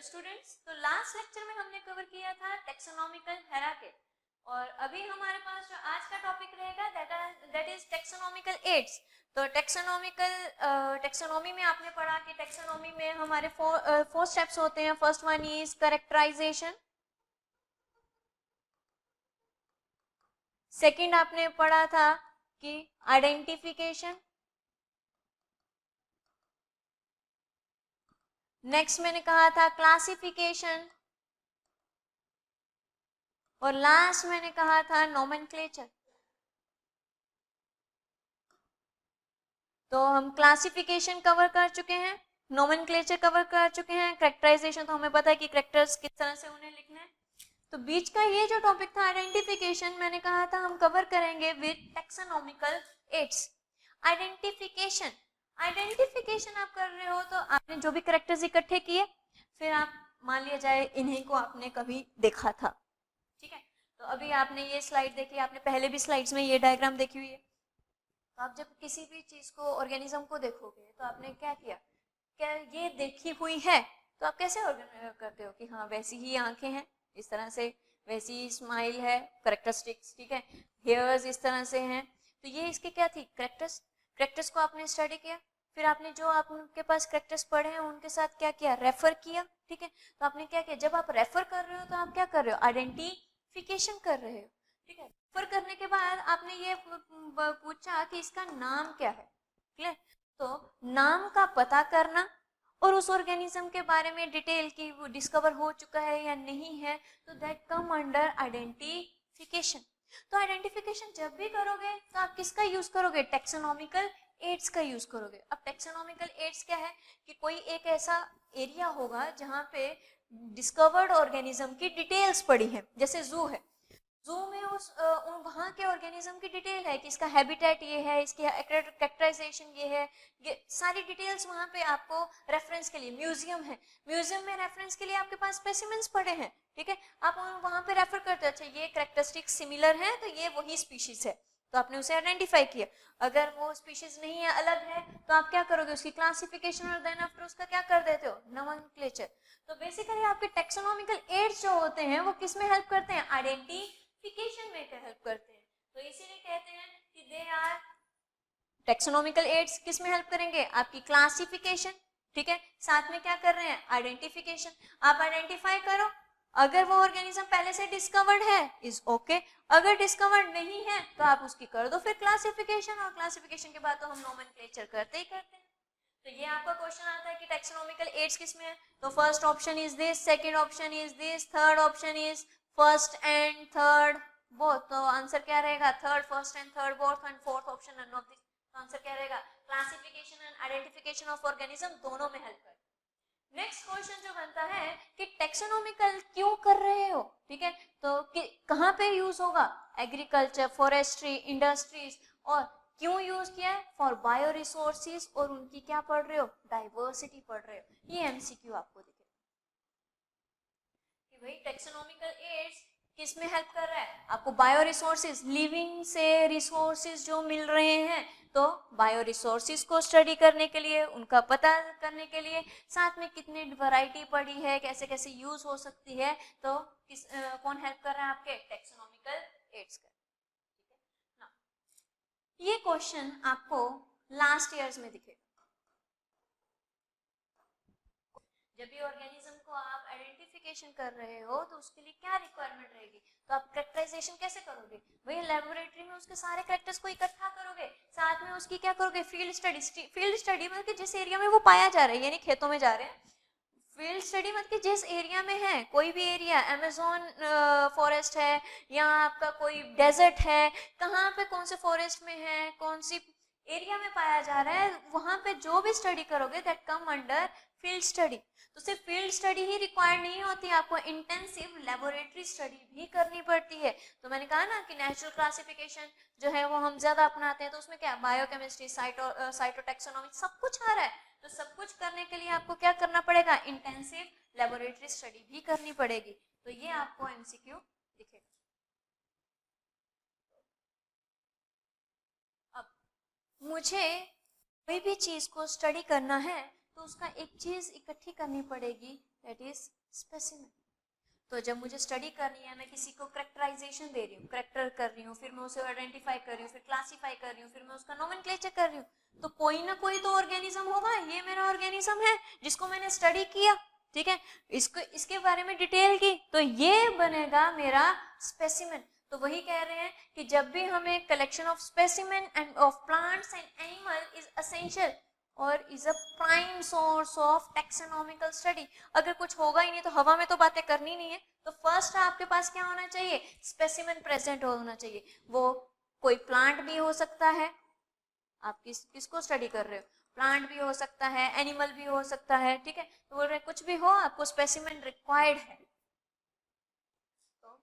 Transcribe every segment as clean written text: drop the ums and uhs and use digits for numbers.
Students, तो last lecture में हमने कवर किया था टेक्सोनॉमिकल हेरार्की और अभी हमारे पास जो आज का टॉपिक रहेगा दैट इज टेक्सोनॉमिकल एड्स। तो टेक्सोनॉमी में आपने पढ़ा कि टेक्सोनॉमी में हमारे फोर स्टेप्स होते हैं। First one is characterization, second आपने पढ़ा था कि आइडेंटिफिकेशन, नेक्स्ट मैंने कहा था क्लासिफिकेशन और लास्ट मैंने कहा था नोमेनक्लेचर। तो हम क्लासिफिकेशन कवर कर चुके हैं, नोमेनक्लेचर कवर कर चुके हैं, कैरेक्टराइजेशन तो हमें पता है कि कैरेक्टर्स किस तरह से उन्हें लिखना है। तो बीच का ये जो टॉपिक था आइडेंटिफिकेशन, मैंने कहा था हम कवर करेंगे विद टेक्सोनॉमिकल एड्स। आइडेंटिफिकेशन आप कर रहे हो तो आपने जो भी कैरेक्टर्स इकट्ठे किए, फिर आप मान लिया जाए इन्हीं को आपने कभी देखा था, ठीक है। तो अभी आपने ये स्लाइड देखी, आपने पहले भी स्लाइड्स में ये डायग्राम देखी हुई है। तो आप जब किसी भी चीज को, ऑर्गेनिज्म को देखोगे तो आपने क्या किया, क्या ये देखी हुई है, तो आप कैसे करते हो कि हाँ वैसी ही आंखें हैं, इस तरह से वैसी स्माइल है, कैरेक्टरिस्टिक्स, ठीक है, हेयर्स इस तरह से हैं। तो ये इसके क्या थी, कैरेक्टर्स को आपने स्टडी किया, फिर आपने जो आपके पास कैरेक्टर्स पढ़े हैं उनके साथ क्या किया, रेफर किया, ठीक है। तो आपने क्या किया, जब आप रेफर कर रहे हो तो आप क्या कर रहे हो, आइडेंटिफिकेशन कर रहे हो, ठीक है। रेफर करने के बाद आपने ये पूछा कि इसका नाम क्या है, क्लियर। तो नाम का पता करना और उस ऑर्गेनिज्म के बारे में डिटेल की वो डिस्कवर हो चुका है या नहीं है, तो दैट कम अंडर आइडेंटिफिकेशन। तो आइडेंटिफिकेशन जब भी करोगे तो आप किसका यूज करोगे, टेक्सोनॉमिकल एड्स का यूज करोगे। अब टेक्सोनॉमिकल एड्स क्या है कि कोई एक ऐसा एरिया होगा जहां पे डिस्कवर्ड ऑर्गेनिज्म की डिटेल्स पड़ी है, जैसे जू है, जू में वहाँ के ऑर्गेनिज्म की डिटेल है कि इसका हैबिटेट ये है, इसकी कैरेक्टराइजेशन ये है, ये सारी डिटेल्स वहाँ पे आपको रेफरेंस के लिए। म्यूजियम है, म्यूजियम में रेफरेंस के लिए आपके पास स्पेसिमेंस पड़े हैं, ठीक है, आप वहाँ पे रेफर करते हो, अच्छा ये कैरेक्टरिस्टिक्स सिमिलर है तो ये वही स्पीशीज है, तो आपने उसे आइडेंटिफाई किया। अगर वो स्पीशीज नहीं है, अलग है, तो आप क्या करोगे, उसकी क्लासिफिकेशन और देन आफ्टर उसका क्या कर देते हो, नोमेनक्लेचर। तो बेसिकली आपके टेक्सोनॉमिकल एड्स जो होते हैं वो किस में हेल्प करते हैं, आइडेंटिफिकेशन में हेल्प करते हैं। तो इसीलिए कहते हैं कि दे आर टेक्सोनॉमिकल एड्स किस में हेल्प करेंगे, आपकी क्लासिफिकेशन, ठीक है, साथ में क्या कर रहे हैं, आइडेंटिफिकेशन। आप आइडेंटिफाई करो, अगर वो ऑर्गेनिज्म पहले से डिस्कवर्ड है इज ओके, अगर डिस्कवर्ड नहीं है तो आप उसकी कर दो फिर क्लासिफिकेशन, और क्लासिफिकेशन के बाद तो हम नोमेनक्लेचर करते ही करते हैं। तो ये आपका क्वेश्चन आता है कि टेक्सोनॉमिकल एड्स किस में है, तो first option is this, second option is this, third option is first and third both. तो आंसर क्या रहेगा, third, first and third both, and fourth option none of this. तो आंसर क्या रहेगा, classification and identification of organism दोनों में help कर। Next question जो बनता है कि टेक्सोनॉमिकल क्यों कर रहे हो, ठीक है, तो कहाँ पे यूज होगा, एग्रीकल्चर, फॉरेस्ट्री, इंडस्ट्रीज, और क्यों यूज किया है, फॉर बायो रिसोर्सेज, और उनकी क्या पढ़ रहे हो, डाइवर्सिटी पढ़ रहे हो। ये एमसीक्यू आपको दिखे कि भाई टेक्सोनॉमिकल एड्स किस में हेल्प कर रहा है, आपको बायो रिसोर्सेज, लिविंग से रिसोर्सेज जो मिल रहे हैं, तो बायो रिसोर्सेज को स्टडी करने के लिए, उनका पता करने के लिए, साथ में कितनी वैरायटी पड़ी है, कैसे कैसे यूज हो सकती है, तो कौन हेल्प कर रहा है, आपके टेक्सोनॉमिकल एड्स कर। ये क्वेश्चन आपको लास्ट ईयर्स में दिखेगा। जब भी ऑर्गेनिज्म को आप आइडेंटिफिकेशन कर रहे हो तो उसके लिए क्या रिक्वायरमेंट रहेगी, तो आप कैरेक्टराइजेशन कैसे करोगे, वही लेबोरेटरी में उसके सारे कैरेक्टर्स को इकट्ठा करोगे, साथ में उसकी क्या करोगे, फील्ड स्टडी मतलब कि जिस एरिया में वो पाया जा रहा है, यानी खेतों में जा रहे हैं, फील्ड स्टडी मतलब कि जिस एरिया में है, कोई भी एरिया, अमेज़न फॉरेस्ट है या आपका कोई डेजर्ट है, कहाँ पे कौन से फॉरेस्ट में है, कौन सी एरिया में पाया जा रहा है, वहां पे जो भी स्टडी करोगे that come under field study. तो सिर्फ फील्ड स्टडी ही रिक्वायर्ड नहीं होती, आपको इंटेंसिव लेबोरेटरी स्टडी भी करनी पड़ती है। तो मैंने कहा ना कि नेचुरल क्लासिफिकेशन जो है वो हम ज्यादा अपनाते हैं, तो उसमें क्या, बायोकेमिस्ट्री, साइटोटैक्सोनॉमी, सब कुछ आ रहा है। तो सब कुछ करने के लिए आपको क्या करना पड़ेगा, इंटेंसिव लेबोरेटरी स्टडी भी करनी पड़ेगी। तो ये आपको एमसीक्यू दिखेगा। अब मुझे कोई भी चीज को स्टडी करना है तो उसका एक चीज इकट्ठी करनी पड़ेगी, दैट इज स्पेसिमेन। तो जब मुझे स्टडी करनी है, मैं किसी को करेक्टराइजेशन दे रही हूँ, करेक्टर कर रही हूँ, फिर मैं उसे आइडेंटिफाई कर रही हूँ, फिर क्लासीफाई कर रही हूँ, फिर मैं उसका नोमेनक्लेचर कर रही हूँ, तो कोई ना कोई तो ऑर्गेनिज्म होगा। ये मेरा ऑर्गेनिज्म है जिसको मैंने स्टडी किया, ठीक है, इसको इसके बारे में डिटेल की, तो ये बनेगा मेरा स्पेसिमेन। तो वही कह रहे हैं कि जब भी हमें collection of specimen and of plants and animal is essential और is a prime source of taxonomical study. अगर कुछ होगा ही नहीं तो हवा में तो बातें करनी नहीं है, तो फर्स्ट आपके पास क्या होना चाहिए, स्पेसिमेन प्रेजेंट होना चाहिए। वो कोई प्लांट भी हो सकता है, आप किसको स्टडी कर रहे हो, प्लांट भी हो सकता है, एनिमल भी हो सकता है, ठीक है, तो बोल रहे कुछ भी हो, आपको स्पेसिमेन रिक्वायर्ड है। तो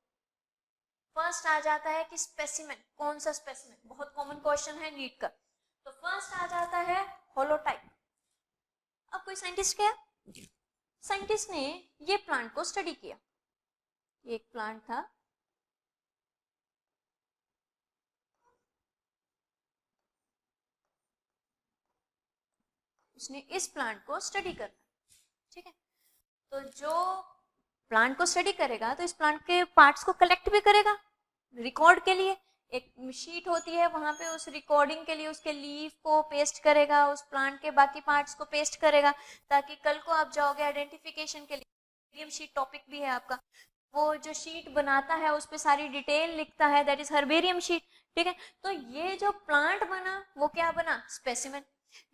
फर्स्ट आ जाता है कि स्पेसिमेन, कौन सा स्पेसिमेन, बहुत कॉमन क्वेश्चन है नीट का। तो फर्स्ट आ जाता है होलोटाइप। अब कोई साइंटिस्ट क्या, साइंटिस्ट ने ये प्लांट को स्टडी किया, एक प्लांट था, उसने इस प्लांट को स्टडी करना, ठीक है, तो जो प्लांट को स्टडी करेगा तो इस प्लांट के पार्ट्स को कलेक्ट भी करेगा रिकॉर्ड के लिए। एक शीट होती है, वहां पे उस रिकॉर्डिंग के लिए उसके लीफ को पेस्ट करेगा, उस प्लांट के बाकी पार्ट्स को पेस्ट करेगा, ताकि कल को आप जाओगे आइडेंटिफिकेशन के लिए, शीट टॉपिक भी है आपका, वो जो शीट बनाता है उस पर सारी डिटेल लिखता है, दैट इज हर्बेरियम शीट, ठीक है। तो ये जो प्लांट बना वो क्या बना, स्पेसिमेन।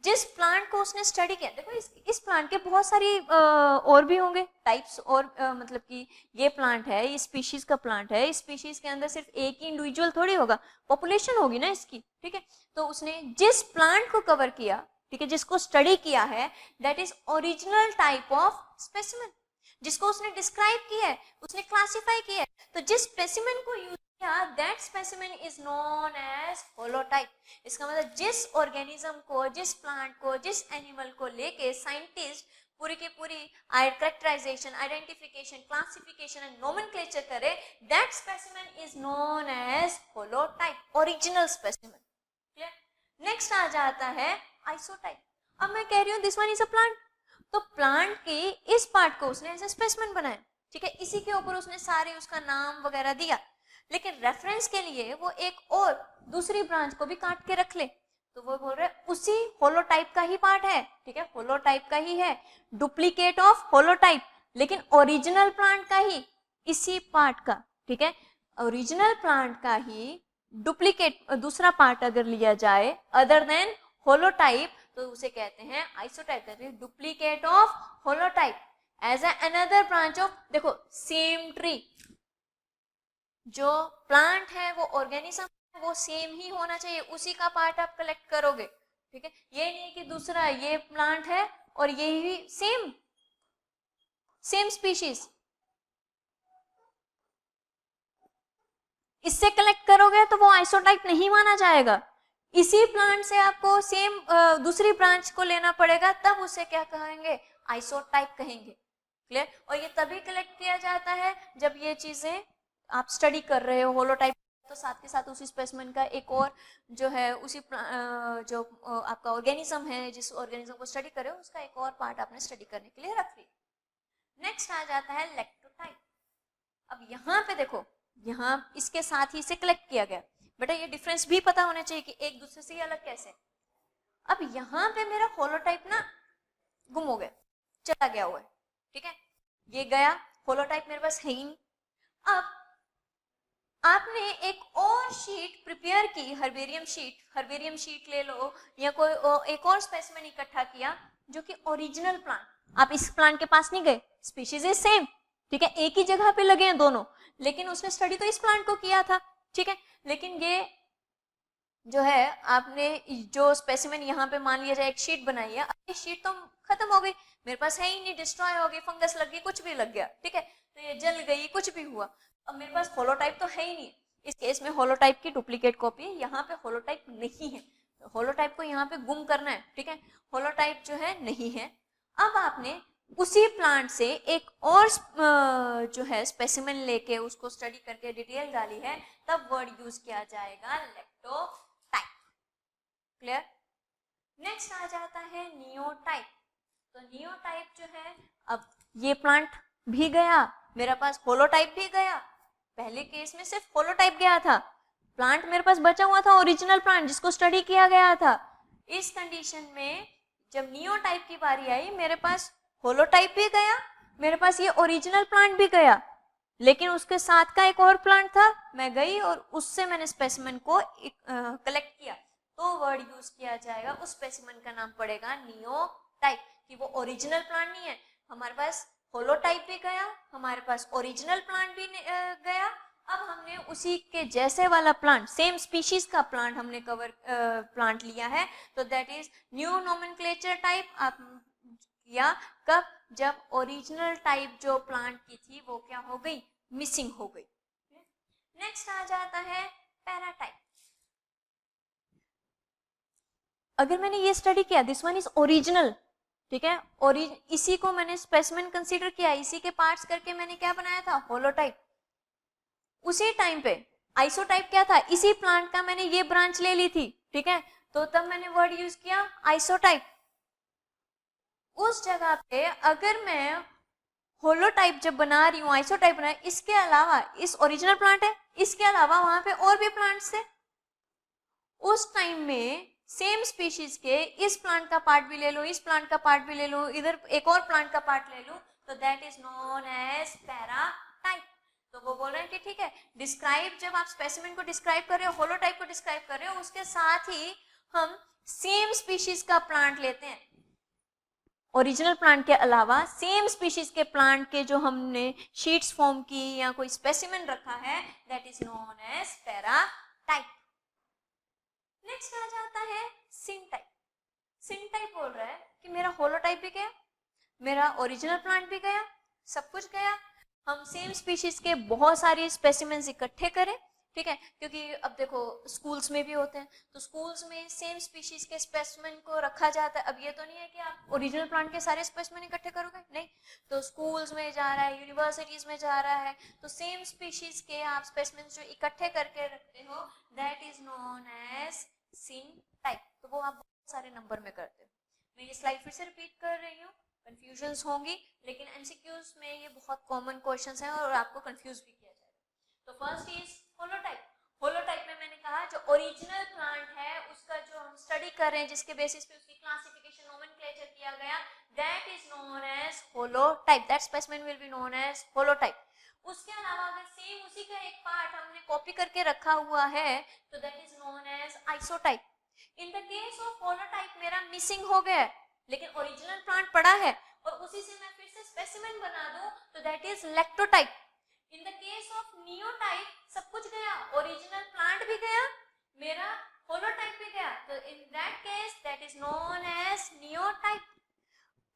जिस प्लांट को उसने स्टडी किया, देखो इस प्लांट के बहुत सारी और भी होंगे टाइप्स, और मतलब कि ये प्लांट है, ये स्पीशीज का प्लांट है, इस स्पीशीज के अंदर सिर्फ एक ही इंडिविजुअल थोड़ी होगा, पॉपुलेशन होगी ना इसकी, ठीक है। तो उसने जिस प्लांट को कवर किया, ठीक है, जिसको स्टडी किया है, that is original type of specimen, जिसको उसने डिस्क्राइब किया है, उसने क्लासिफाई किया है। तो जिस स्पेसिमेन को यूज किया, that specimen is known as holotype. इसका मतलब जिस ऑर्गेनिज्म को, जिस प्लांट को, जिस एनिमल को लेके साइंटिस्ट पूरी की पूरी characterisation, identification, classification and nomenclature करे, that specimen is known as holotype, original specimen. Clear? Next आ जाता है आइसोटाइप। अब मैं कह रही हूं this one is a plant, तो प्लांट के इस पार्ट को उसने ऐसे स्पेसिमेन बनाया, ठीक है, इसी के ऊपर उसने सारे उसका नाम वगैरह दिया, लेकिन रेफरेंस के लिए वो एक और दूसरी ब्रांच को भी काट के रख ले, तो वो बोल रहे उसी होलोटाइप का ही पार्ट है, ठीक है, होलोटाइप का ही है, डुप्लीकेट ऑफ होलोटाइप, लेकिन ओरिजिनल प्लांट का ही, इसी पार्ट का, ठीक है, ओरिजिनल प्लांट का ही डुप्लीकेट दूसरा पार्ट अगर लिया जाए अदर देन होलोटाइप, तो उसे कहते हैं आइसोटाइप, कहते हैं duplicate of holotype as another branch of, देखो सेम ट्री, जो प्लांट है वो ऑर्गेनिज्म है, वो सेम ही होना चाहिए, उसी का पार्ट आप कलेक्ट करोगे, ठीक है, ये नहीं कि दूसरा ये प्लांट है और ये ही सेम स्पीशीज, इससे कलेक्ट करोगे तो वो आइसोटाइप नहीं माना जाएगा। इसी प्लांट से आपको सेम दूसरी ब्रांच को लेना पड़ेगा, तब उसे क्या कहेंगे, आइसोटाइप कहेंगे। क्लियर? और ये तभी कलेक्ट किया जाता है जब ये चीजें आप स्टडी कर रहे हो होलोटाइप, तो साथ के साथ उसी स्पेसिमेन का एक और जो है उसी जो आपका ऑर्गेनिज्म है, जिस ऑर्गेनिज्म को स्टडी कर रहे हो उसका एक और पार्ट आपने स्टडी करने के लिए रख लिया। नेक्स्ट आ जाता है लैक्टोटाइप। अब यहाँ पे देखो, यहाँ इसके साथ ही इसे कलेक्ट किया गया, बेटा ये डिफरेंस भी पता होना चाहिए कि एक दूसरे से ही अलग कैसे। अब यहाँ पे मेरा होलोटाइप ना गुम हो गया, चला गया हुआ है, ठीक है, ये गया, होलोटाइप मेरे पास है ही नहीं। अब आपने एक और शीट प्रिपेयर की, हर्बेरियम शीट ले लो या कोई एक और स्पेसिमेन इकट्ठा किया जो कि ओरिजिनल प्लांट, आप इस प्लांट के पास नहीं गए, स्पीशीज इज सेम, ठीक है, एक ही जगह पे लगे हैं दोनों, लेकिन उसने स्टडी तो इस प्लांट को किया था, ठीक है, लेकिन ये जो है आपने जो स्पेसिमेन यहाँ पे मान लिया जाए एक शीट बनाई है, अब ये शीट तो खत्म हो गई, मेरे पास है ही नहीं, डिस्ट्रॉय हो गई, फंगस लग गई, कुछ भी लग गया, ठीक है, तो ये जल गई, कुछ भी हुआ, अब मेरे पास होलोटाइप तो है ही नहीं। इस केस में होलोटाइप की डुप्लीकेट कॉपी है, यहाँ पे होलोटाइप नहीं है, तो होलोटाइप को यहाँ पे गुम करना है, ठीक है, होलोटाइप जो है नहीं है। अब आपने उसी प्लांट से एक और जो है स्पेसिमेन लेके उसको स्टडी करके डिटेल डाली है, तब वर्ड यूज किया जाएगा लैक्टोटाइप। क्लियर? नेक्स्ट आ जाता है नियोटाइप। तो नियोटाइप जो है, अब ये प्लांट भी गया, मेरे पास होलोटाइप भी गया। पहले केस में सिर्फ होलोटाइप गया था, प्लांट मेरे पास बचा हुआ था ओरिजिनल प्लांट जिसको स्टडी किया गया था। इस कंडीशन में जब नियोटाइप की बारी आई, मेरे पास होलोटाइप भी गया, मेरे पास ये ओरिजिनल प्लांट भी गया, लेकिन उसके साथ का एक और प्लांट था, मैं गई और उससे मैंने स्पेसिमेन को कलेक्ट किया, तो वर्ड यूज किया जाएगा, उस स्पेसिमेन का नाम पड़ेगा नियोटाइप, कि वो ओरिजिनल प्लांट नहीं है। हमारे पास होलोटाइप भी गया, हमारे पास ओरिजिनल प्लांट भी गया, अब हमने उसी के जैसे वाला प्लांट, सेम स्पीशीज का प्लांट हमने प्लांट लिया है, तो that is new nomenclature type. आप किया कब? जब ओरिजिनल टाइप जो प्लांट की थी वो क्या हो गई? मिसिंग हो गई। नेक्स्ट आ जाता है पैराटाइप। अगर मैंने ये स्टडी किया, दिस वन इज ओरिजिनल, ठीक है, और इसी को मैंने स्पेसिमेन कंसीडर किया, इसी के पार्ट्स करके मैंने क्या बनाया था? होलोटाइप। उसी टाइम पे आइसोटाइप क्या था? इसी प्लांट का मैंने ये ब्रांच ले ली थी, ठीक है, तो तब मैंने वर्ड यूज किया आइसोटाइप। उस जगह पे अगर मैं होलोटाइप जब बना रही हूँ, आइसोटाइप बना, इसके अलावा इस ओरिजिनल प्लांट है, इसके अलावा वहां पे और भी प्लांट्स थे, उस टाइम में सेम स्पीशीज के इस प्लांट का पार्ट भी ले लो, इस प्लांट का पार्ट भी ले लो, इधर एक और प्लांट का पार्ट ले लो, तो that is known as paratype. तो वो बोल रहे हैं कि ठीक है, डिस्क्राइब, जब आप स्पेसिमेन को डिस्क्राइब कर रहे हो, होलोटाइप को डिस्क्राइब कर रहे हो, उसके साथ ही हम सेम स्पीशीज का प्लांट लेते हैं, ओरिजिनल प्लांट के अलावा सेम स्पीशीज के प्लांट के जो हमने शीट्स फॉर्म की या कोई स्पेसिमेन रखा है, that is known as paratype. Next आ जाता है सिनटाइप। सिनटाइप बोल रहा है कि मेरा होलोटाइप भी गया, मेरा ओरिजिनल प्लांट भी गया, सब कुछ गया, हम सेम स्पीशीज के बहुत सारी स्पेसिमेंस इकट्ठे करें, ठीक है, क्योंकि अब देखो स्कूल्स में भी होते हैं, तो स्कूल्स में सेम स्पीशीज के स्पेसिमेन को रखा जाता है। अब ये तो नहीं है कि आप ओरिजिनल प्लांट के सारे स्पेसिमेन इकट्ठे करोगे, नहीं, तो स्कूल्स में जा रहा है, यूनिवर्सिटीज में जा रहा है, तो सेम स्पीशीज के आप स्पेसिमेन जो इकट्ठे करके रखते हो, that is known as syntype. तो वो आप बहुत सारे नंबर में करते हो। मैं ये स्लाइड फिर से रिपीट कर रही हूँ, कंफ्यूजन्स होंगी, लेकिन एमसीक्यूज में ये बहुत कॉमन क्वेश्चंस हैं और आपको कंफ्यूज भी किया जाएगा। तो फर्स्ट इज होलोटाइप। होलोटाइप में मैंने कहा जो ओरिजिनल प्लांट है उसका जो हम स्टडी कर रहे हैं, जिसके बेसिस पे उसकी क्लासिफिकेशन नोमेनक्लेचर किया गया, that is known as holotype, that specimen will be known as holotype. उसके अलावा अगर सेम उसी का एक पार्ट हमने कॉपी करके रखा हुआ है, तो that is known as isotype. In the case of holotype मेरा मिसिंग हो गया, लेकिन ओरिजिनल प्लांट पड़ा है और उसी से मैं फिर से स्पेसिमेन बना दूं, तो that is lectotype. In the case of नियोटाइप सब कुछ गया, ओरिजिनल प्लांट भी गया, मेरा होलोटाइप भी गया, तो in that case that is known as neotype.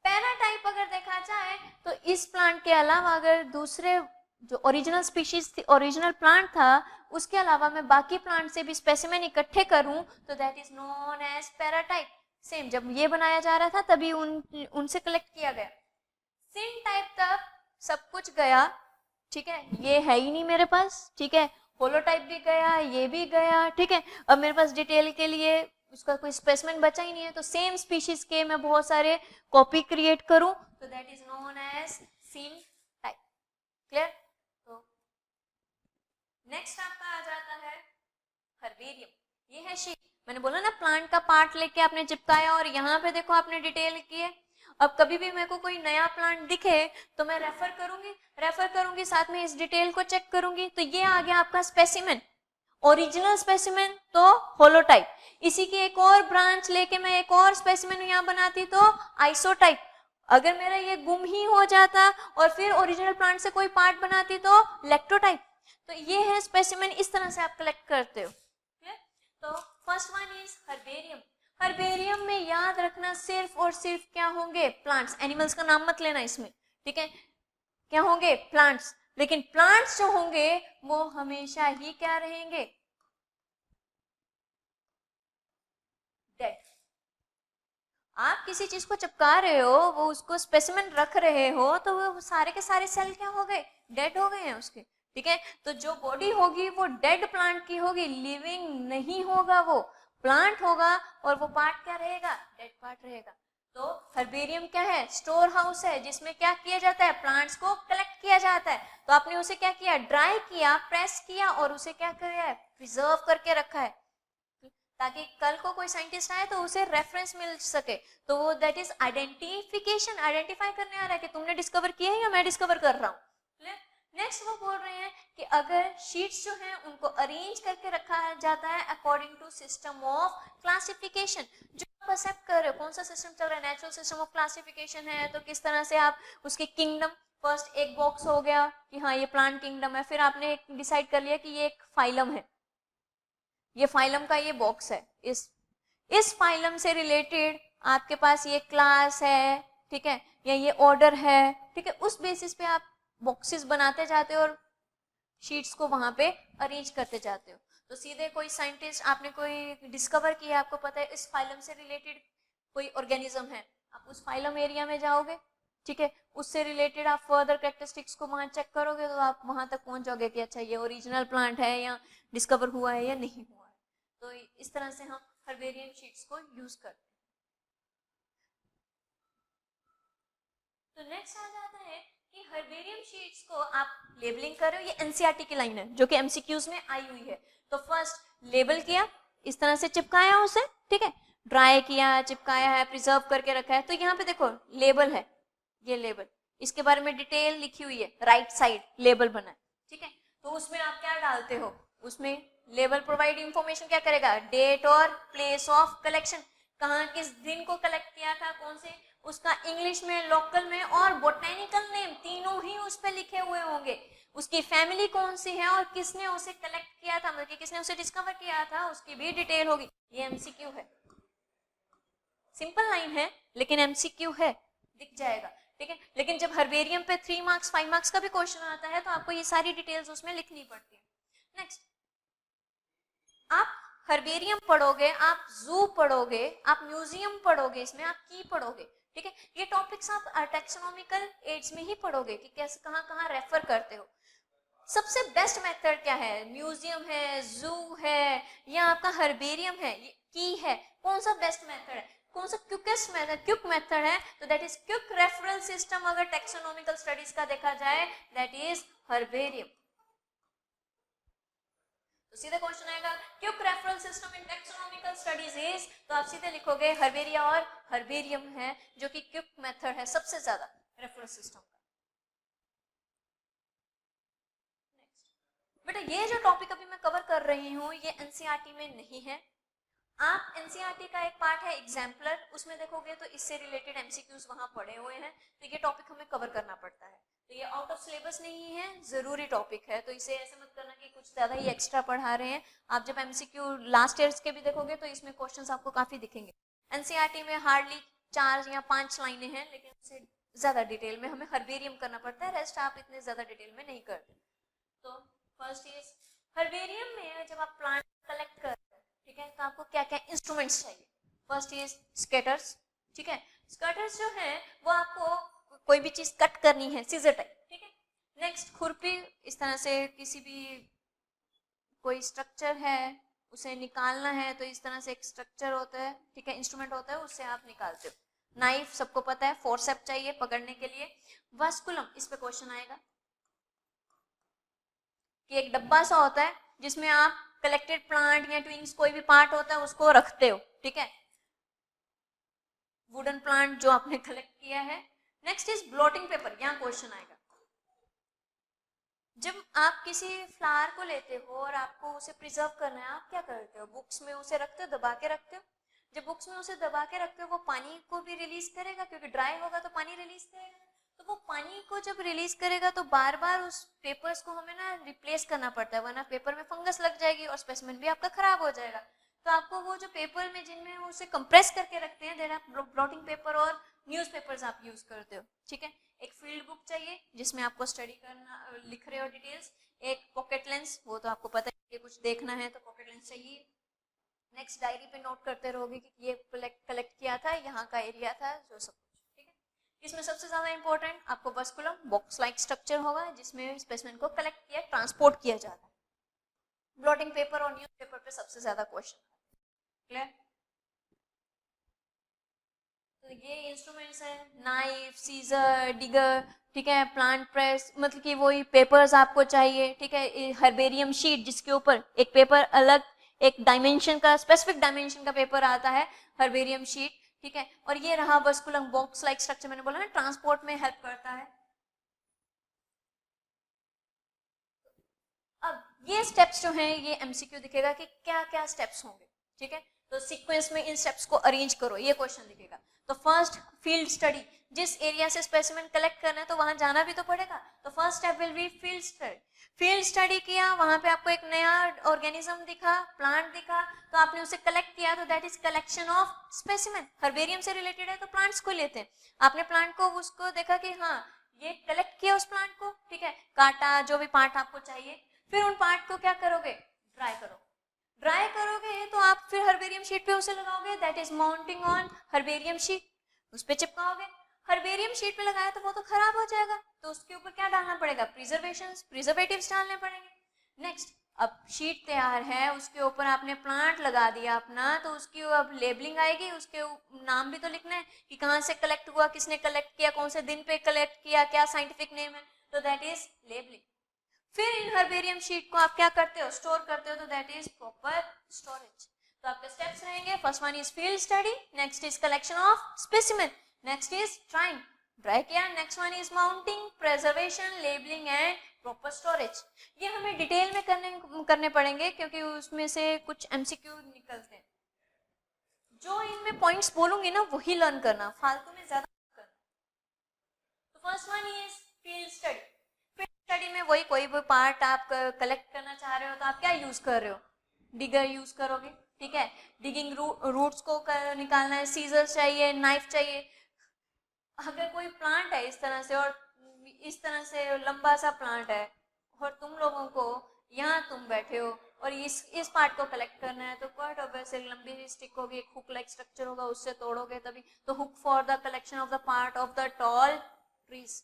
Paratype अगर देखा जाए तो इस प्लांट के अलावा अगर दूसरे जो ओरिजिनल स्पीशीज थी, ओरिजिनल प्लांट था, उसके अलावा मैं बाकी प्लांट से भी स्पेसिमेन इकट्ठे करूं, तो that is known as paratype. Same जब ये बनाया जा रहा था तभी उनसे कलेक्ट किया गया। सिनटाइप तक सब कुछ गया, ठीक है, ये है ही नहीं मेरे पास, ठीक है, होलोटाइप भी गया, ये भी गया, ठीक है, अब मेरे पास डिटेल के लिए उसका कोई स्पेसिमेन बचा ही नहीं है, तो सेम स्पीशीज के मैं बहुत सारे कॉपी क्रिएट करूं, तो that is known as syntype. Clear? तो नेक्स्ट आपका आ जाता है हर्बेरियम। ये है शीट, मैंने बोला ना प्लांट का पार्ट लेके आपने चिपकाया और यहाँ पे देखो आपने डिटेल की है। अब कभी भी मेरे को कोई नया प्लांट दिखे तो मैं रेफर करूंगी, साथ में इस डिटेल को चेक करूंगी, तो ये आ गया आपका स्पेसिमेन, ओरिजिनल स्पेसिमेन तो होलोटाइप, इसी की एक और ब्रांच लेके मैं एक और स्पेसिमेन यहाँ बनाती तो आइसोटाइप। अगर मेरा ये गुम ही हो जाता और फिर ओरिजिनल प्लांट से कोई पार्ट बनाती तो लैक्टोटाइप। तो ये है स्पेसिमेन, इस तरह से आप कलेक्ट करते हो। तो first one is herbarium. Herbarium में याद रखना सिर्फ और सिर्फ क्या होंगे? प्लांट्स। एनिमल्स का नाम मत लेना इसमें, ठीक है, क्या होंगे? प्लांट्स। लेकिन प्लांट्स जो होंगे वो हमेशा ही क्या रहेंगे? डेड। आप किसी चीज को चिपका रहे हो, वो उसको स्पेसिमेन रख रहे हो, तो वो सारे के सारे सेल क्या हो गए? डेड हो गए हैं उसके, ठीक है। तो जो बॉडी होगी वो डेड प्लांट की होगी, लिविंग नहीं होगा, वो प्लांट होगा और वो पार्ट क्या रहेगा? डेड पार्ट रहेगा। तो हर्बेरियम क्या है? स्टोर हाउस है जिसमें क्या किया जाता है? प्लांट्स को कलेक्ट किया जाता है। तो आपने उसे क्या किया? ड्राई किया, प्रेस किया और उसे क्या किया है? प्रिजर्व करके रखा है ताकि कल को कोई साइंटिस्ट आए तो उसे रेफरेंस मिल सके। तो वो दैट इज आइडेंटिफिकेशन, आइडेंटिफाई करने आ रहा है कि तुमने डिस्कवर किया है या मैं डिस्कवर कर रहा हूँ। नेक्स्ट वो बोल रहे हैं कि अगर शीट्स जो हैं उनको अरेंज करके रखा जाता है according to system of classification, जो आप एक्सेप्ट कर रहे हो कौन सा सिस्टम चल रहा है, नेचुरल सिस्टम ऑफ क्लासिफिकेशन है, तो किस तरह से आप उसके किंगडम, फर्स्ट एक बॉक्स हो गया कि हाँ ये प्लांट किंगडम है, फिर आपने डिसाइड कर लिया कि ये एक फाइलम है, ये फाइलम का ये बॉक्स है, इस फाइलम से रिलेटेड आपके पास ये क्लास है, ठीक है, या ये ऑर्डर है, ठीक है, उस बेसिस पे आप बॉक्सेस बनाते जाते हो और शीट्स को वहां पे अरेंज करते जाते हो। तो सीधे कोई साइंटिस्ट, आपने कोई डिस्कवर किया, आपको पता है इस फाइलम से रिलेटेड कोई ऑर्गेनिज्म है, आप उस फाइलम एरिया में जाओगे, ठीक है, उससे रिलेटेड आप फर्दर कैरेक्टरिस्टिक्स को वहां चेक करोगे तो आप वहां तक पहुंच जाओगे कि अच्छा ये ओरिजिनल प्लांट है या डिस्कवर हुआ है या नहीं हुआ है। तो इस तरह से हम हर्बेरियम शीट्स को यूज करते हैं। तो नेक्स्ट आ जाता है कि हर्बेरियम शीट्स को आप लेबलिंग कर रहे हो, ये एनसीईआरटी की लाइन है जो कि एमसीक्यूज में आई हुई है। तो फर्स्ट लेबल किया, इस तरह से चिपकाया उसे, ठीक है, ड्राई किया, चिपकाया है, प्रिजर्व करके रखा है। तो यहाँ पे देखो लेबल है, ये लेबल, इसके बारे में डिटेल लिखी हुई है, राइट साइड लेबल बना है, ठीक है। तो उसमें आप क्या डालते हो? उसमें लेबल प्रोवाइड इंफॉर्मेशन क्या करेगा? डेट और प्लेस ऑफ कलेक्शन, कहाँ किस दिन को कलेक्ट किया था, कौन से, उसका इंग्लिश में, लोकल में और बोटेनिकल नेम, तीनों ही उस पर लिखे हुए होंगे। उसकी फैमिली कौन सी है और किसने उसे कलेक्ट किया था, मतलब कि किसने उसे डिस्कवर किया था, उसकी भी डिटेल होगी। ये एमसीक्यू है, सिंपल लाइन है लेकिन एमसीक्यू है, दिख जाएगा, ठीक है। लेकिन जब हर्बेरियम पे 3 मार्क्स 5 मार्क्स का भी क्वेश्चन आता है तो आपको ये सारी डिटेल्स उसमें लिखनी पड़ती है। नेक्स्ट, आप हर्बेरियम पढ़ोगे, आप जू पढ़ोगे, आप म्यूजियम पढ़ोगे, इसमें आप की पढ़ोगे, ठीक है। ये टॉपिक्स आप टैक्सोनॉमिकल एड्स में ही पढ़ोगे कि कैसे कहाँ कहाँ रेफर करते हो। सबसे बेस्ट मेथड क्या है? म्यूजियम है, जू है, या आपका हर्बेरियम है, की है, कौन सा बेस्ट मेथड है, कौन सा क्विकेस्ट मेथड, क्विक मेथड है? तो that is quick referral system. अगर टैक्सोनॉमिकल स्टडीज का देखा जाए दैट इज हर्बेरियम। तो सीधे क्वेश्चन आएगा quick referral system in taxonomical studies is, तो आप सीधे लिखोगे हर्बेरिया और हर्बेरियम है जो कि क्विक मेथड है सबसे ज्यादा रेफरल सिस्टम का। बेटा ये जो टॉपिक अभी मैं कवर कर रही हूँ ये एनसीईआरटी में नहीं है। आप एनसीईआरटी का एक पार्ट है एग्जाम्पलर, उसमें देखोगे तो इससे रिलेटेड एमसीक्यूज वहां पड़े हुए हैं, तो ये टॉपिक हमें कवर करना पड़ता है। तो ये आउट ऑफ सिलेबस नहीं है, जरूरी टॉपिक है, तो इसे ऐसे मत करना कि कुछ ज्यादा ही एक्स्ट्रा पढ़ा रहे हैं। आप जब एमसीक्यू लास्ट ईयर्स के भी देखोगे तो इसमें क्वेश्चंस आपको काफी दिखेंगे। एनसीईआरटी में हार्डली 4 या 5 लाइनें हैं, लेकिन उससे ज्यादा डिटेल में हमें हर्बेरियम करना पड़ता है, रेस्ट आप इतने ज्यादा डिटेल में नहीं करते। तो फर्स्ट इज हर्बेरियम में जब आप प्लांट कलेक्ट कर, ठीक है, तो आपको क्या क्या इंस्ट्रूमेंट्स चाहिए? फर्स्ट इज स्केटर्स, ठीक है, स्केटर्स जो है वो आपको कोई भी चीज कट करनी है, सीजर टाइप, ठीक है। नेक्स्ट खुरपी, इस तरह से किसी भी कोई स्ट्रक्चर है उसे निकालना है तो इस तरह से एक स्ट्रक्चर होता है, ठीक है, इंस्ट्रूमेंट होता है, उससे आप निकालते हो। नाइफ सबको पता है, फोर्सेप चाहिए पकड़ने के लिए। वास्कुलम, इस पे क्वेश्चन आएगा कि एक डब्बा सा होता है जिसमें आप कलेक्टेड प्लांट या ट्विंग्स कोई भी पार्ट होता है उसको रखते हो, ठीक है, वुडन प्लांट जो आपने कलेक्ट किया है। नेक्स्ट इज ब्लॉटिंग पेपर, यहाँ क्वेश्चन आएगा। जब आप किसी फ्लावर को लेते हो और आपको उसे प्रिजर्व करना है, आप क्या करते हो? बुक्स में उसे रखते हो, दबा के रखते हो। जब बुक्स में उसे दबा के रखते हो वो पानी को भी रिलीज करेगा, क्योंकि ड्राई होगा तो पानी रिलीज करेगा। तो वो पानी को जब रिलीज करेगा तो बार बार उस पेपर्स को हमें ना रिप्लेस करना पड़ता है, वरना पेपर में फंगस लग जाएगी और स्पेसिमेन भी आपका खराब हो जाएगा। तो आपको वो जो पेपर में जिनमें उसे कंप्रेस करके रखते हैं, देर आप ब्लॉटिंग पेपर और न्यूज़पेपर्स आप यूज करते हो, ठीक है। एक फील्ड बुक चाहिए जिसमें आपको स्टडी करना, लिख रहे हो डिटेल्स। एक पॉकेट लेंस, वो तो आपको पता है कि कुछ देखना है तो पॉकेट लेंस चाहिए। नेक्स्ट डायरी पे नोट करते रहोगे कि ये कलेक्ट किया था, यहाँ का एरिया था, जो सब कुछ, ठीक है। इसमें सबसे ज्यादा इंपॉर्टेंट आपको वास्कुलम, बॉक्स लाइक स्ट्रक्चर होगा जिसमें स्पेसिमेन को कलेक्ट किया, ट्रांसपोर्ट किया जाता है। ब्लॉटिंग पेपर और न्यूज़पेपर पे सबसे ज्यादा क्वेश्चन। क्लियर? तो ये इंस्ट्रूमेंट्स है, नाइफ, सीजर, डिगर, ठीक है, प्लांट प्रेस, मतलब कि वही पेपर्स आपको चाहिए, ठीक है, हर्बेरियम शीट जिसके ऊपर एक पेपर अलग एक डायमेंशन का, स्पेसिफिक डायमेंशन का पेपर आता है, हर्बेरियम शीट, ठीक है। और ये रहा वस्कुलम, बॉक्स लाइक स्ट्रक्चर, मैंने बोला ना ट्रांसपोर्ट में हेल्प करता है। अब ये स्टेप्स जो हैं ये एमसीक्यू दिखेगा कि क्या क्या स्टेप्स होंगे, ठीक है। तो सीक्वेंस में इन स्टेप्स को अरेंज करो, ये क्वेश्चन दिखेगा। तो फर्स्ट फील्ड स्टडी, जिस एरिया से स्पेसिमेन कलेक्ट करना है तो वहां जाना भी तो पड़ेगा, तो first step will be field study. Field study किया, वहां पे आपको एक नया ऑर्गेनिज्म दिखा, प्लांट दिखा, तो आपने उसे कलेक्ट किया, तो that is collection of specimen. Herbarium से रिलेटेड है तो प्लांट्स को लेते हैं, आपने प्लांट को उसको देखा कि हाँ ये कलेक्ट किया उस प्लांट को, ठीक है, काटा, जो भी पार्ट आपको चाहिए, फिर उन पार्ट को क्या करोगे, ड्राई करो। ड्राई करोगे तो आप फिर हर्बेरियम शीट पे उसे लगाओगे, that is mounting on herbarium sheet, उस पे चिपकाओगे। हर्बेरियम शीट पे लगाया तो वो तो खराब हो जाएगा, तो उसके ऊपर क्या डालना पड़ेगा, प्रिजर्वेटिव्स डालने पड़ेंगे। नेक्स्ट, अब शीट तैयार है, उसके ऊपर आपने प्लांट लगा दिया अपना, तो उसकी अब लेबलिंग आएगी, उसके नाम भी तो लिखना है कि कहाँ से कलेक्ट हुआ, किसने कलेक्ट किया, कौन से दिन पे कलेक्ट किया, क्या साइंटिफिक नेम है, तो दैट इज लेबलिंग। फिर इन हर्बेरियम शीट को आप क्या करते हो, स्टोर करते हो, तो दैट इज प्रॉपर स्टोरेज। तो आपके स्टेप्स रहेंगे, first one is field study, next is collection of specimen, next is drying, dry किया, next one is mounting, preservation, labelling and proper storage. ये हमें डिटेल में करने पड़ेंगे क्योंकि उसमें से कुछ एमसीक्यू निकलते हैं। जो इनमें पॉइंट्स बोलूंगी ना वही लर्न करना, फालतू में ज्यादा करना। तो first one is field study. Study में वही कोई भी पार्ट आप कलेक्ट करना चाह रहे हो तो आप क्या यूज कर रहे हो, डिगर यूज करोगे, ठीक है, डिगिंग रूट्स को निकालना है, सीजर चाहिए, नाइफ चाहिए। अगर कोई प्लांट है इस तरह से और इस तरह से लंबा सा प्लांट है और तुम लोगों को यहाँ तुम बैठे हो और इस पार्ट को कलेक्ट करना है, तो क्वाइट ऑब्वियसली लंबी स्टिक होगी, एक हुक लाइक स्ट्रक्चर होगा, उससे तोड़ोगे तभी, तो hook for the collection of the part of the tall trees.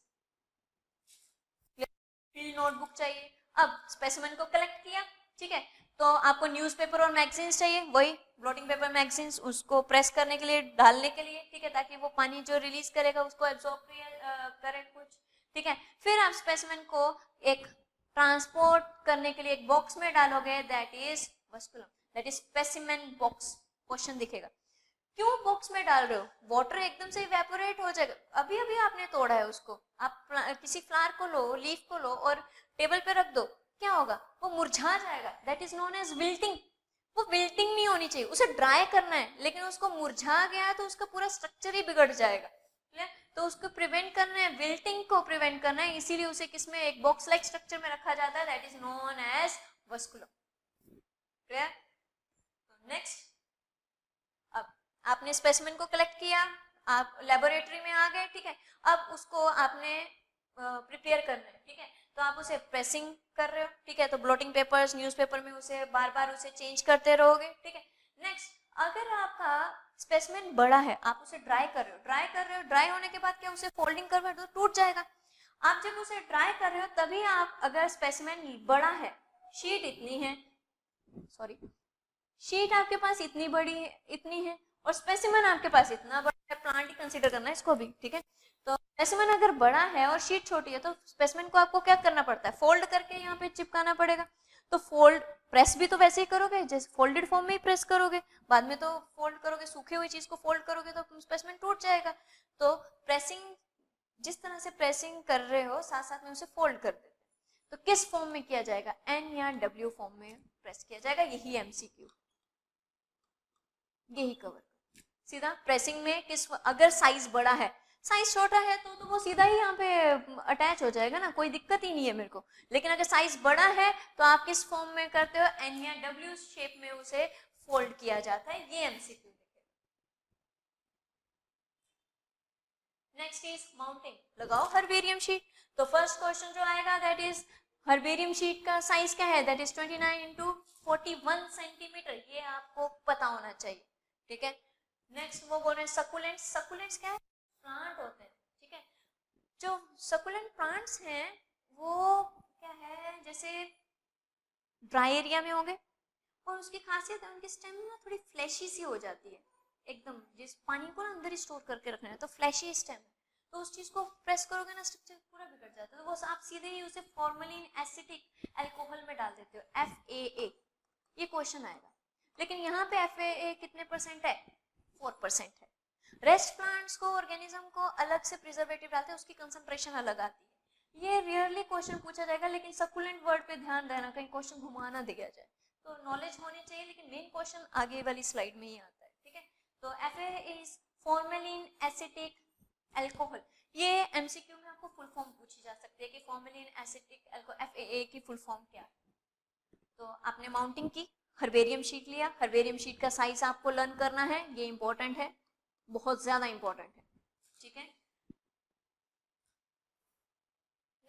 Field notebook चाहिए। अब स्पेसिमेन को कलेक्ट किया, ठीक है, तो आपको न्यूज़पेपर और मैगजीन्स चाहिए, वही ब्लॉटिंग पेपर, मैगजीन्स, उसको प्रेस करने के लिए, डालने के लिए, ठीक है, ताकि वो पानी जो रिलीज करेगा उसको एब्जॉर्ब करे कुछ, ठीक है। फिर आप स्पेसिमेन को एक ट्रांसपोर्ट करने के लिए एक बॉक्स में डालोगे, that is vasculum, that is specimen box. Question दिखेगा, क्यों बॉक्स में डाल रहे हो, वाटर एकदम से इवेपोरेट हो जाएगा, अभी अभी आपने तोड़ा है उसको, आप किसी फ्लावर को लो, लीफ को लो और टेबल पे रख दो, क्या होगा, वो मुरझा जाएगा, that is known as wilting. वो विल्टिंग नहीं होनी चाहिए, उसे ड्राई करना है, लेकिन उसको मुरझा गया तो उसका पूरा स्ट्रक्चर ही बिगड़ जाएगा, तो उसको प्रिवेंट करना है, विल्टिंग को प्रिवेंट करना है, इसीलिए उसे किसमें, एक बॉक्स लाइक स्ट्रक्चर में रखा जाता है, that is known as vasculum. Clear? Next, अब आपने स्पेसिमेन को कलेक्ट किया, आप लेबोरेटरी में आ गए, ठीक है, अब उसको आपने प्रिपेयर करना है, ठीक है, तो आप उसे प्रेसिंग कर रहे हो, ठीक है, तो ब्लॉटिंग पेपर्स, न्यूज़पेपर में उसे बार बार उसे चेंज करते रहोगे, ठीक है। नेक्स्ट, अगर आपका स्पेसिमेन बड़ा है, आप उसे ड्राई कर रहे हो, ड्राई होने के बाद क्या उसे फोल्डिंग कर तो टूट जाएगा। आप जब उसे ड्राई कर रहे हो तभी आप, अगर स्पेसिमेन बड़ा है, शीट इतनी है, सॉरी, शीट आपके पास इतनी बड़ी है, इतनी है, और स्पेसिमेन आपके पास इतना बड़ा है, प्लांट ही कंसीडर करना है इसको भी, ठीक है। तो स्पेसिमेन अगर बड़ा है और शीट छोटी है तो स्पेसिमेन को आपको क्या करना पड़ता है, फोल्ड करके यहाँ पे चिपकाना पड़ेगा। तो फोल्ड, प्रेस भी तो वैसे ही करोगे जैसे फोल्डेड फॉर्म में ही प्रेस करोगे, बाद में तो फोल्ड करोगे, सूखी हुई चीज को फोल्ड करोगे तो स्पेसिमेन टूट जाएगा। तो प्रेसिंग, जिस तरह से प्रेसिंग कर रहे हो साथ साथ में उसे फोल्ड कर देते। तो किस फॉर्म में किया जाएगा, एन या डब्ल्यू फॉर्म में प्रेस किया जाएगा, यही एमसीक्यू, यही कवर। सीधा प्रेसिंग में किस, अगर साइज बड़ा है, साइज छोटा है तो वो सीधा ही यहाँ पे अटैच हो जाएगा ना, कोई दिक्कत ही नहीं है मेरे को। लेकिन अगर साइज बड़ा है तो आप किस फॉर्म में करते हो, एन या डब्ल्यू शेप में उसे फोल्ड किया जाता है, ये एमसीक्यू। नेक्स्ट इज माउंटिंग, लगाओ हर्बेरियम शीट। तो फर्स्ट क्वेश्चन जो आएगा दैट इज हर्बेरियम शीट का साइज क्या है, दैट इज 29 इंटू 41 सेंटीमीटर, ये आपको पता होना चाहिए, ठीक है। नेक्स्ट वो बोल रहे हैं सकुलेंट्स, सकुलेंट्स क्या है, प्लांट होते हैं, ठीक है। जो सकुलेंट प्लांट्स हैं वो क्या है, जैसे ड्राई एरिया में होंगे, और उसकी खासियत है उनकी स्टेम ना थोड़ी फ्लैशी सी हो जाती है, एकदम जिस पानी को ना अंदर ही स्टोर करके रखना है, तो फ्लैशी स्टेम है, तो उस चीज को प्रेस करोगे ना स्ट्रक्चर पूरा बिगड़ जाता है, तो वो आप सीधे ही उसे फॉर्मलिन एसिटिक अल्कोहल में डाल देते हो, FAA, ये क्वेश्चन आएगा। लेकिन यहाँ पे FAA कितने परसेंट है, 4% है। रेस्ट प्लांट्स को, ऑर्गेनिज्म को अलग से प्रिजर्वेटिव डालते हैं, उसकी कंसंट्रेशन अलग आती है। ये रियरली क्वेश्चन पूछा जाएगा, लेकिन सकुलेंट वर्ड पे ध्यान देना, कहीं क्वेश्चन घुमा ना दिया जाए, तो नॉलेज होनी चाहिए, लेकिन मेन क्वेश्चन आगे वाली स्लाइड में ही आता है, ठीक है। तो FAA is formalin acetic alcohol. ये MCQ में आपको फुल फॉर्म पूछी जा सकती है कि फॉर्मेलिन एसिटिक अल्कोहल FAA की फुल फॉर्म क्या है। तो आपने माउंटिंग की, हर्बेरियम शीट लिया, हर्बेरियम शीट का साइज आपको लर्न करना है, ये इंपॉर्टेंट है, बहुत ज्यादा इंपॉर्टेंट है, ठीक है।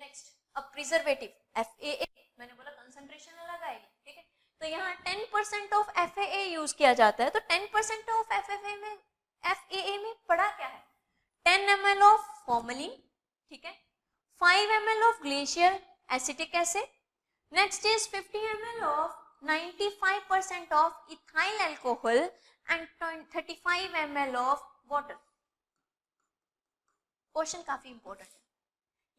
नेक्स्ट, अब प्रिजर्वेटिव FAA, मैंने बोला कंसंट्रेशन अलग आएगी, ठीक है। तो यहाँ 10% ऑफ FAA यूज किया जाता है, तो 10% ऑफ FAA में पड़ा क्या है, 10 ml ऑफ फॉर्मलिन, ठीक है, 5 ml of glacier acetic acid, next is 50 ml of 95% of ethyl alcohol and 35 ml of water. Question काफी इंपॉर्टेंट है,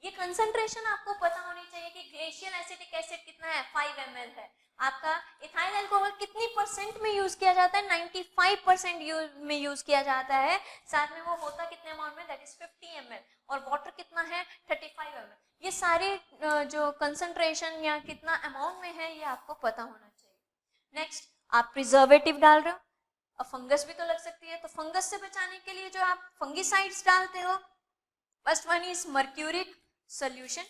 ये कंसंट्रेशन आपको पता होनी चाहिए कि ग्लेशियर एसिटिक एसिड कितना है, 5 ml है। आपका इथाइल अल्कोहल कितनी परसेंट में यूज किया जाता है, 95% में यूज किया जाता है, साथ में वो होता कितने अमाउंट में, दैट इज 50 ml, और वाटर कितना है, 35 ml। ये सारे जो कंसंट्रेशन या कितना अमाउंट में है, ये आपको पता होना चाहिए। नेक्स्ट, आप प्रिजर्वेटिव डाल रहे हो, अब फंगस भी तो लग सकती है, तो फंगस से बचाने के लिए जो आप फंगिसाइड्स डालते हो, first one is mercuric solution,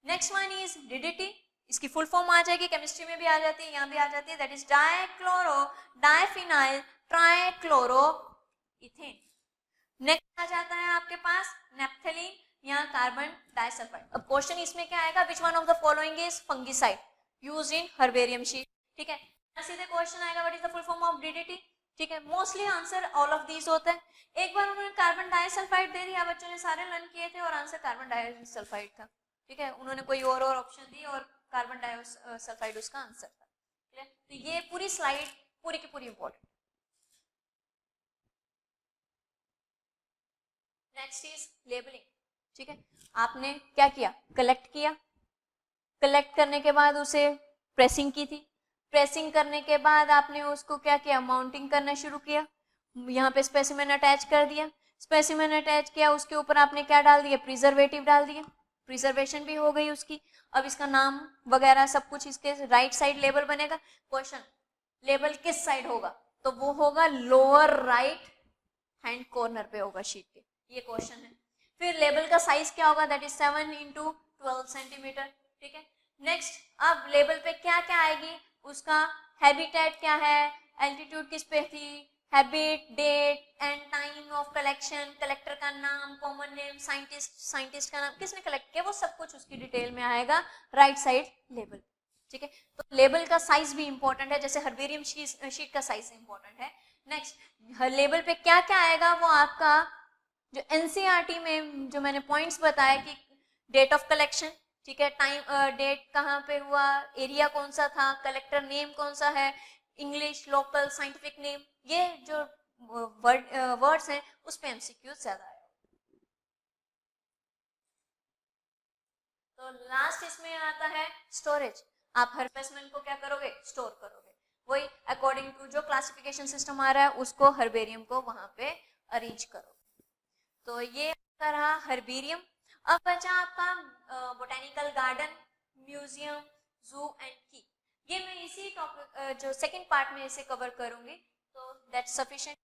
next one is DDT, इसकी फुल फॉर्म आ जाएगी, केमिस्ट्री में भी आ जाती है, यहाँ भी आ जाती है, that is dichloro diphenyl trichloro ethane. Next आ जाता है आपके पास नेप्थलीन या कार्बन डाइसल्फाइड। अब क्वेश्चन इसमें क्या आएगा, which one of the following is fungicide used in herbarium sheet, ठीक है। सीधे क्वेश्चन आएगा, what is the full form of DDT, ठीक है। Mostly answer all of these होता है। एक बार उन्होंने कार्बन डाइसल्फाइड दे दिया, बच्चों ने सारे लर्न किए थे और आंसर कार्बन डाइसल्फाइड था, ठीक है। उन्होंने कोई और ऑप्शन दी और कार्बन डाइसल्फाइड उसका आंसर था, ठीक है। तो ये पूरी स्लाइड पूरी की पूरी इंपॉर्टेंट। नेक्स्ट इज लेबलिंग, ठीक है। आपने क्या किया, कलेक्ट किया, कलेक्ट करने के बाद उसे प्रेसिंग की थी, प्रेसिंग करने के बाद आपने उसको क्या किया, माउंटिंग करना शुरू किया, यहाँ पे स्पेसिमेन अटैच कर दिया, स्पेसिमेन अटैच किया, उसके ऊपर आपने क्या डाल दिया, प्रिजर्वेटिव डाल दिया, प्रिजर्वेशन भी हो गई उसकी। अब इसका नाम वगैरह सब कुछ, इसके राइट साइड लेबल बनेगा। क्वेश्चन, लेबल किस साइड होगा, तो वो होगा लोअर राइट हैंड कॉर्नर पे होगा शीट के, ये क्वेश्चन है। फिर लेबल का साइज क्या होगा, दैट इज 7 × 12 सेंटीमीटर, ठीक है। नेक्स्ट, अब लेबल पे क्या क्या आएगी, उसका हैबिटेट क्या है, एल्टीट्यूड किस पे थी, habit, date and time of collection, collector का नाम, कॉमन नेम, साइंटिस्ट का नाम, किसने कलेक्ट किया, वो सब कुछ उसकी डिटेल में आएगा राइट साइड लेबल, ठीक है। तो लेबल का साइज भी इंपॉर्टेंट है, जैसे हर्बेरियम शीट का साइज इंपॉर्टेंट है। नेक्स्ट, लेबल पे क्या क्या आएगा, वो आपका जो NCERT में जो मैंने पॉइंट्स बताया कि डेट ऑफ कलेक्शन, ठीक है, टाइम, डेट कहाँ पे हुआ, एरिया कौन सा था, कलेक्टर नेम कौन सा है, इंग्लिश, लोकल, साइंटिफिक नेम, ये जो वर्ड्स हैं उस पे MCQ ज्यादा है। तो लास्ट इसमें आता है स्टोरेज। आप हर स्पेसिमेन को क्या करोगे, स्टोर करोगे, वही अकॉर्डिंग टू जो क्लासिफिकेशन सिस्टम आ रहा है उसको हर्बेरियम को वहां पे अरेंज करोगे। तो ये आपका रहा हर्बेरियम। अब बचा आपका बोटेनिकल गार्डन, म्यूजियम, जू एंड की। ये मैं इसी टॉपिक जो सेकंड पार्ट में इसे कवर करूंगी, तो दैट्स सफिशिएंट।